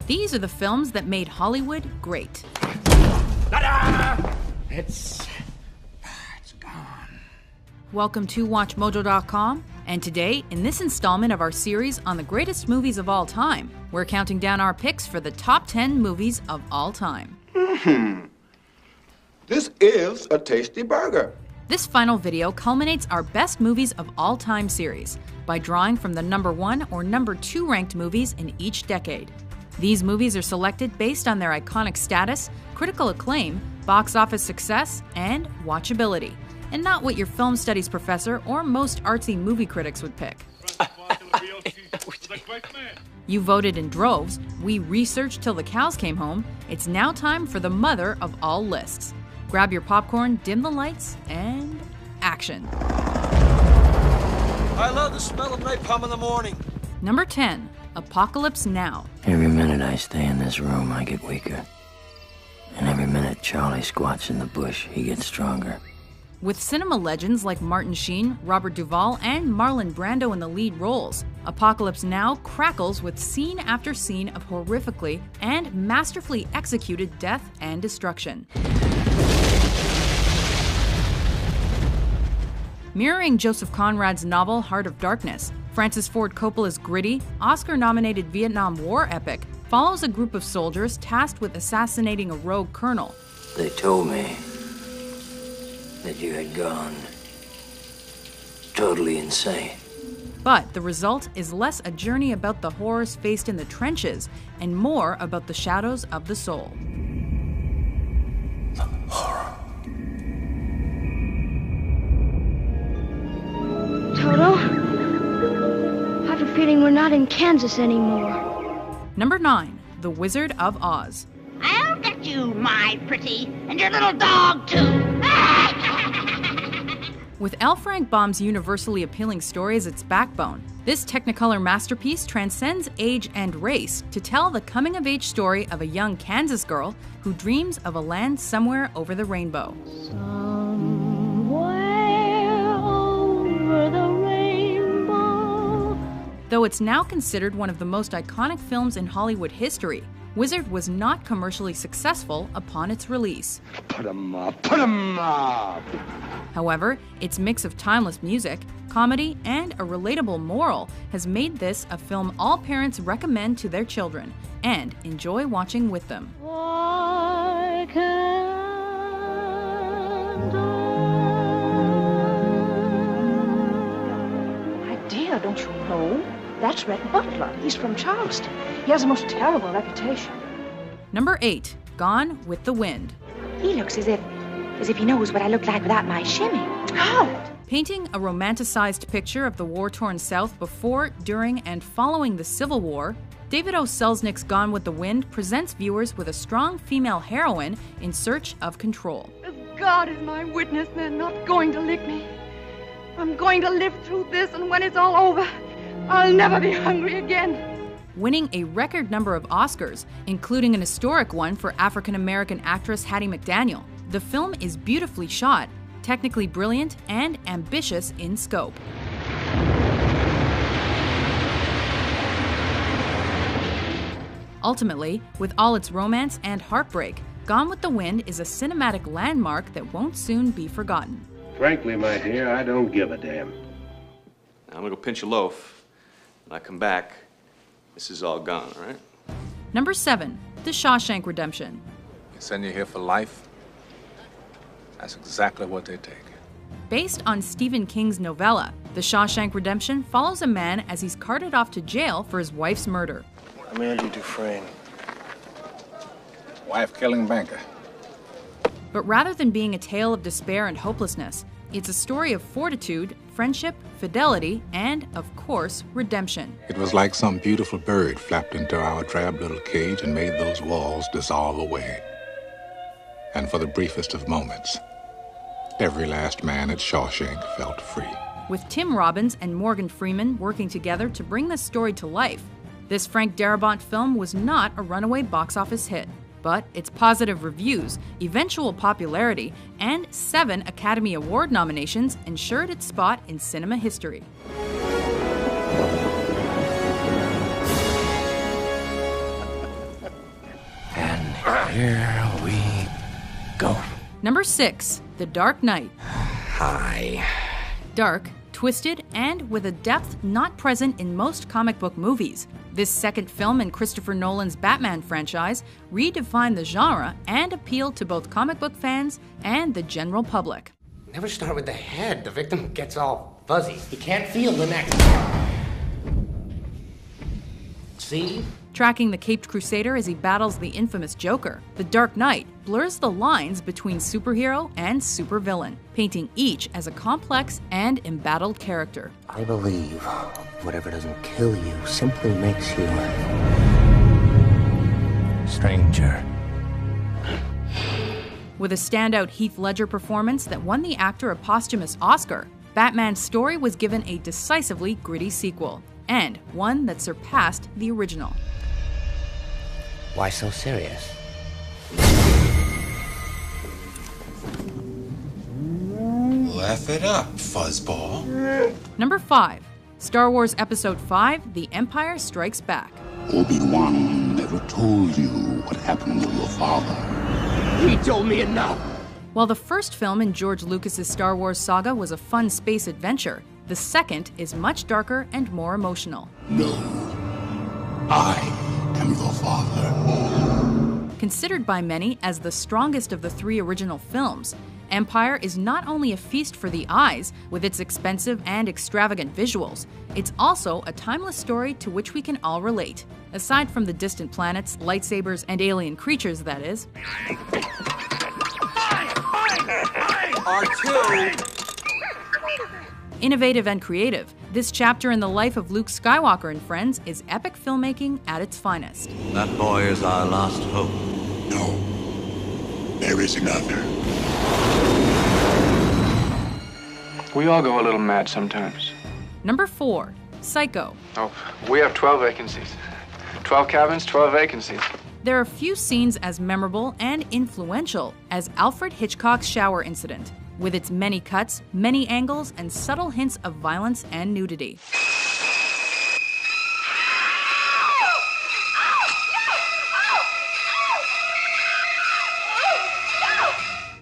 These are the films that made Hollywood great. It's gone. Welcome to WatchMojo.com, and today, in this installment of our series on the greatest movies of all time, we're counting down our picks for the top 10 movies of all time. This is a tasty burger. This final video culminates our best movies of all time series by drawing from the number 1 or number 2 ranked movies in each decade. These movies are selected based on their iconic status, critical acclaim, box office success, and watchability, and not what your film studies professor or most artsy movie critics would pick. You voted in droves, we researched till the cows came home. It's now time for the mother of all lists. Grab your popcorn, dim the lights, and action. I love the smell of napalm in the morning. Number 10, Apocalypse Now. Every minute I stay in this room, I get weaker. And every minute Charlie squats in the bush, he gets stronger. With cinema legends like Martin Sheen, Robert Duvall, and Marlon Brando in the lead roles, Apocalypse Now crackles with scene after scene of horrifically and masterfully executed death and destruction. Mirroring Joseph Conrad's novel Heart of Darkness, Francis Ford Coppola's gritty, Oscar-nominated Vietnam War epic follows a group of soldiers tasked with assassinating a rogue colonel. They told me that you had gone totally insane. But the result is less a journey about the horrors faced in the trenches and more about the shadows of the soul. Horror. Toto, I have a feeling we're not in Kansas anymore. Number 9, The Wizard of Oz. I'll get you, my pretty, and your little dog, too. With L. Frank Baum's universally appealing story as its backbone, this Technicolor masterpiece transcends age and race to tell the coming-of-age story of a young Kansas girl who dreams of a land somewhere over the rainbow. Somewhere over the rainbow. Though it's now considered one of the most iconic films in Hollywood history, Wizard was not commercially successful upon its release. Put 'em up, put 'em up. However, its mix of timeless music, comedy, and a relatable moral has made this a film all parents recommend to their children and enjoy watching with them. Why can't My dear, don't you know? That's Red Butler. He's from Charleston. He has a most terrible reputation. Number 8, Gone with the Wind. He looks as if he knows what I look like without my shimmy. How? Painting a romanticized picture of the war-torn South before, during, and following the Civil War, David O. Selznick's Gone with the Wind presents viewers with a strong female heroine in search of control. As God is my witness, they're not going to lick me. I'm going to live through this, and when it's all over, I'll never be hungry again. Winning a record number of Oscars, including an historic one for African-American actress Hattie McDaniel, the film is beautifully shot, technically brilliant, and ambitious in scope. Ultimately, with all its romance and heartbreak, Gone with the Wind is a cinematic landmark that won't soon be forgotten. Frankly, my dear, I don't give a damn. I'm gonna go pinch a loaf. When I come back, this is all gone, all right? Number 7, The Shawshank Redemption. They send you here for life? That's exactly what they take. Based on Stephen King's novella, The Shawshank Redemption follows a man as he's carted off to jail for his wife's murder. I'm Andy Dufresne. Wife-killing banker. But rather than being a tale of despair and hopelessness, it's a story of fortitude, friendship, fidelity, and, of course, redemption. It was like some beautiful bird flapped into our drab little cage and made those walls dissolve away. And for the briefest of moments, every last man at Shawshank felt free. With Tim Robbins and Morgan Freeman working together to bring this story to life, this Frank Darabont film was not a runaway box office hit. But its positive reviews, eventual popularity, and 7 Academy Award nominations ensured its spot in cinema history. here we go. Number 6, The Dark Knight. Hi. Dark, twisted, and with a depth not present in most comic book movies. This second film in Christopher Nolan's Batman franchise redefined the genre and appealed to both comic book fans and the general public. Never start with the head. The victim gets all fuzzy. He can't feel the neck. See? Tracking the Caped Crusader as he battles the infamous Joker, The Dark Knight blurs the lines between superhero and supervillain, painting each as a complex and embattled character. I believe whatever doesn't kill you simply makes you stranger. With a standout Heath Ledger performance that won the actor a posthumous Oscar, Batman's story was given a decisively gritty sequel, and one that surpassed the original. Why so serious? Laugh it up, fuzzball. Number 5, Star Wars Episode 5, The Empire Strikes Back. Obi-Wan never told you what happened to your father. He told me enough. While the first film in George Lucas's Star Wars saga was a fun space adventure, the second is much darker and more emotional. No, I am your father. Considered by many as the strongest of the 3 original films, Empire is not only a feast for the eyes with its expensive and extravagant visuals, it's also a timeless story to which we can all relate. Aside from the distant planets, lightsabers, and alien creatures, that is. R2! Innovative and creative, this chapter in the life of Luke Skywalker and friends is epic filmmaking at its finest. That boy is our last hope. No, there is another. We all go a little mad sometimes. Number 4, Psycho. Oh, we have 12 vacancies. 12 cabins, 12 vacancies. There are few scenes as memorable and influential as Alfred Hitchcock's shower incident, with its many cuts, many angles, and subtle hints of violence and nudity.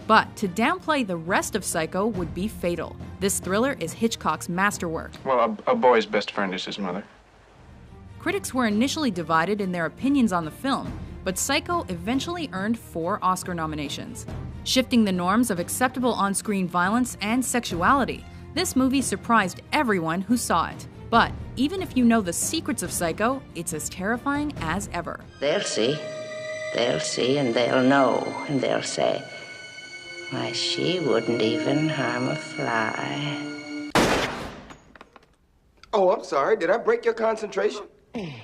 But to downplay the rest of Psycho would be fatal. This thriller is Hitchcock's masterwork. Well, a boy's best friend is his mother. Critics were initially divided in their opinions on the film, but Psycho eventually earned 4 Oscar nominations. Shifting the norms of acceptable on-screen violence and sexuality, this movie surprised everyone who saw it. But even if you know the secrets of Psycho, it's as terrifying as ever. They'll see, and they'll know, and they'll say, why, she wouldn't even harm a fly. Oh, I'm sorry. Did I break your concentration?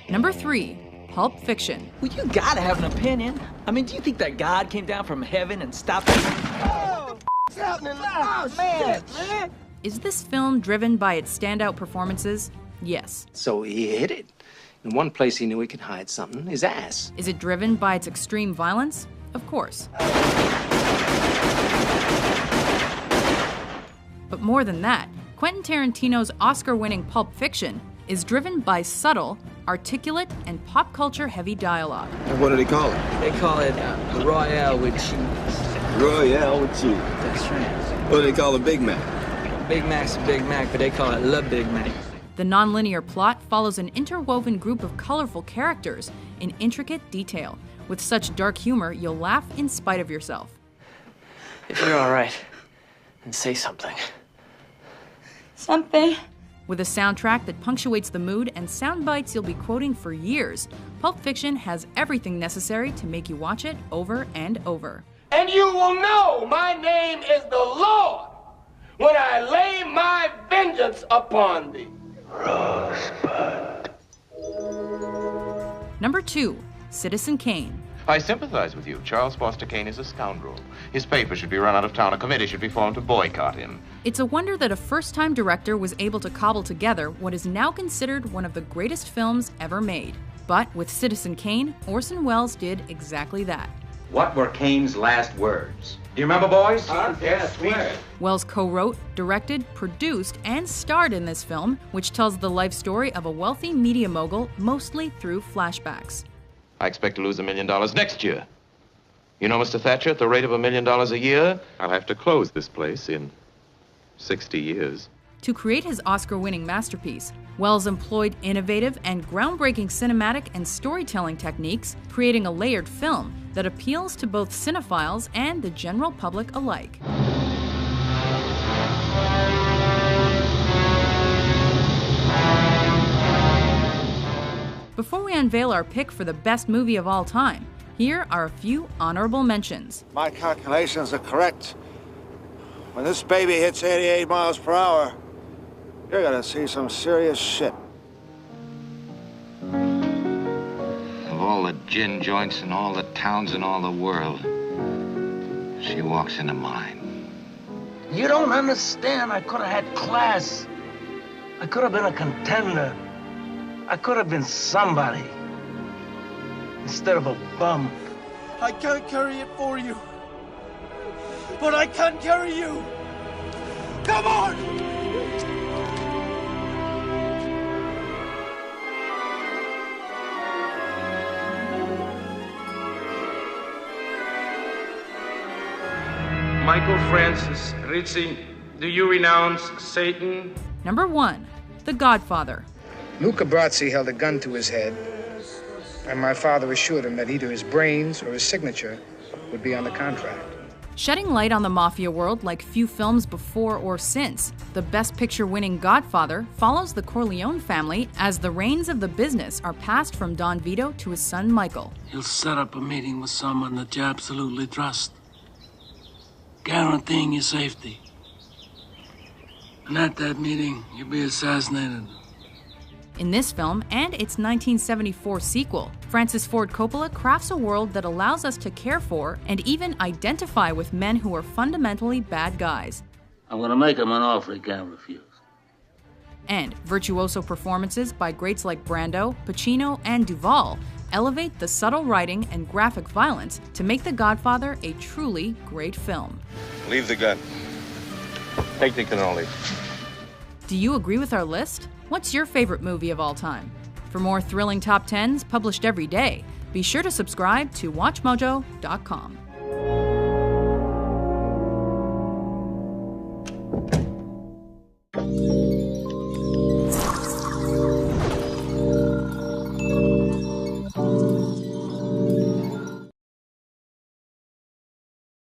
Number 3, Pulp Fiction. Well, you gotta have an opinion. I mean, do you think that God came down from heaven and stopped us? Oh, what's happening? Oh, man. Is this film driven by its standout performances? Yes. So he hid it. In one place he knew he could hide something, his ass. Is it driven by its extreme violence? Of course. But more than that, Quentin Tarantino's Oscar-winning Pulp Fiction is driven by subtle, articulate, and pop culture-heavy dialogue. And what do they call it? They call it Royale with cheese. Royale with cheese. That's right. What do they call a Big Mac? Big Mac's a Big Mac, but they call it Le Big Mac. The nonlinear plot follows an interwoven group of colorful characters in intricate detail. With such dark humor, you'll laugh in spite of yourself. If you're all right, then say something. Something. With a soundtrack that punctuates the mood and sound bites you'll be quoting for years, Pulp Fiction has everything necessary to make you watch it over and over. And you will know my name is the Lord when I lay my vengeance upon thee. Rosebud. Number 2, Citizen Kane. I sympathize with you. Charles Foster Kane is a scoundrel. His paper should be run out of town. A committee should be formed to boycott him. It's a wonder that a first-time director was able to cobble together what is now considered one of the greatest films ever made. But with Citizen Kane, Orson Welles did exactly that. What were Kane's last words? Do you remember, boys? Yes, swear. Welles co-wrote, directed, produced, and starred in this film, which tells the life story of a wealthy media mogul, mostly through flashbacks. I expect to lose $1 million next year. You know, Mr. Thatcher, at the rate of $1 million a year, I'll have to close this place in 60 years. To create his Oscar-winning masterpiece, Welles employed innovative and groundbreaking cinematic and storytelling techniques, creating a layered film that appeals to both cinephiles and the general public alike. Before we unveil our pick for the best movie of all time, here are a few honorable mentions. My calculations are correct. When this baby hits 88 miles per hour, you're gonna see some serious shit. Of all the gin joints in all the towns in all the world, she walks into mine. You don't understand. I could have had class. I could have been a contender. I could have been somebody instead of a bum. I can't carry it for you, but I can carry you. Come on! Michael Francis Rizzi, do you renounce Satan? Number 1, The Godfather. Luca Brazzi held a gun to his head, and my father assured him that either his brains or his signature would be on the contract. Shedding light on the mafia world like few films before or since, the Best Picture-winning Godfather follows the Corleone family as the reins of the business are passed from Don Vito to his son Michael. He'll set up a meeting with someone that you absolutely trust, guaranteeing your safety. And at that meeting, you'll be assassinated. In this film and its 1974 sequel, Francis Ford Coppola crafts a world that allows us to care for and even identify with men who are fundamentally bad guys. I'm gonna make him an offer he can't refuse. And virtuoso performances by greats like Brando, Pacino, and Duvall elevate the subtle writing and graphic violence to make The Godfather a truly great film. Leave the gun. Take the cannoli. Do you agree with our list? What's your favorite movie of all time? For more thrilling top 10s published every day, be sure to subscribe to WatchMojo.com.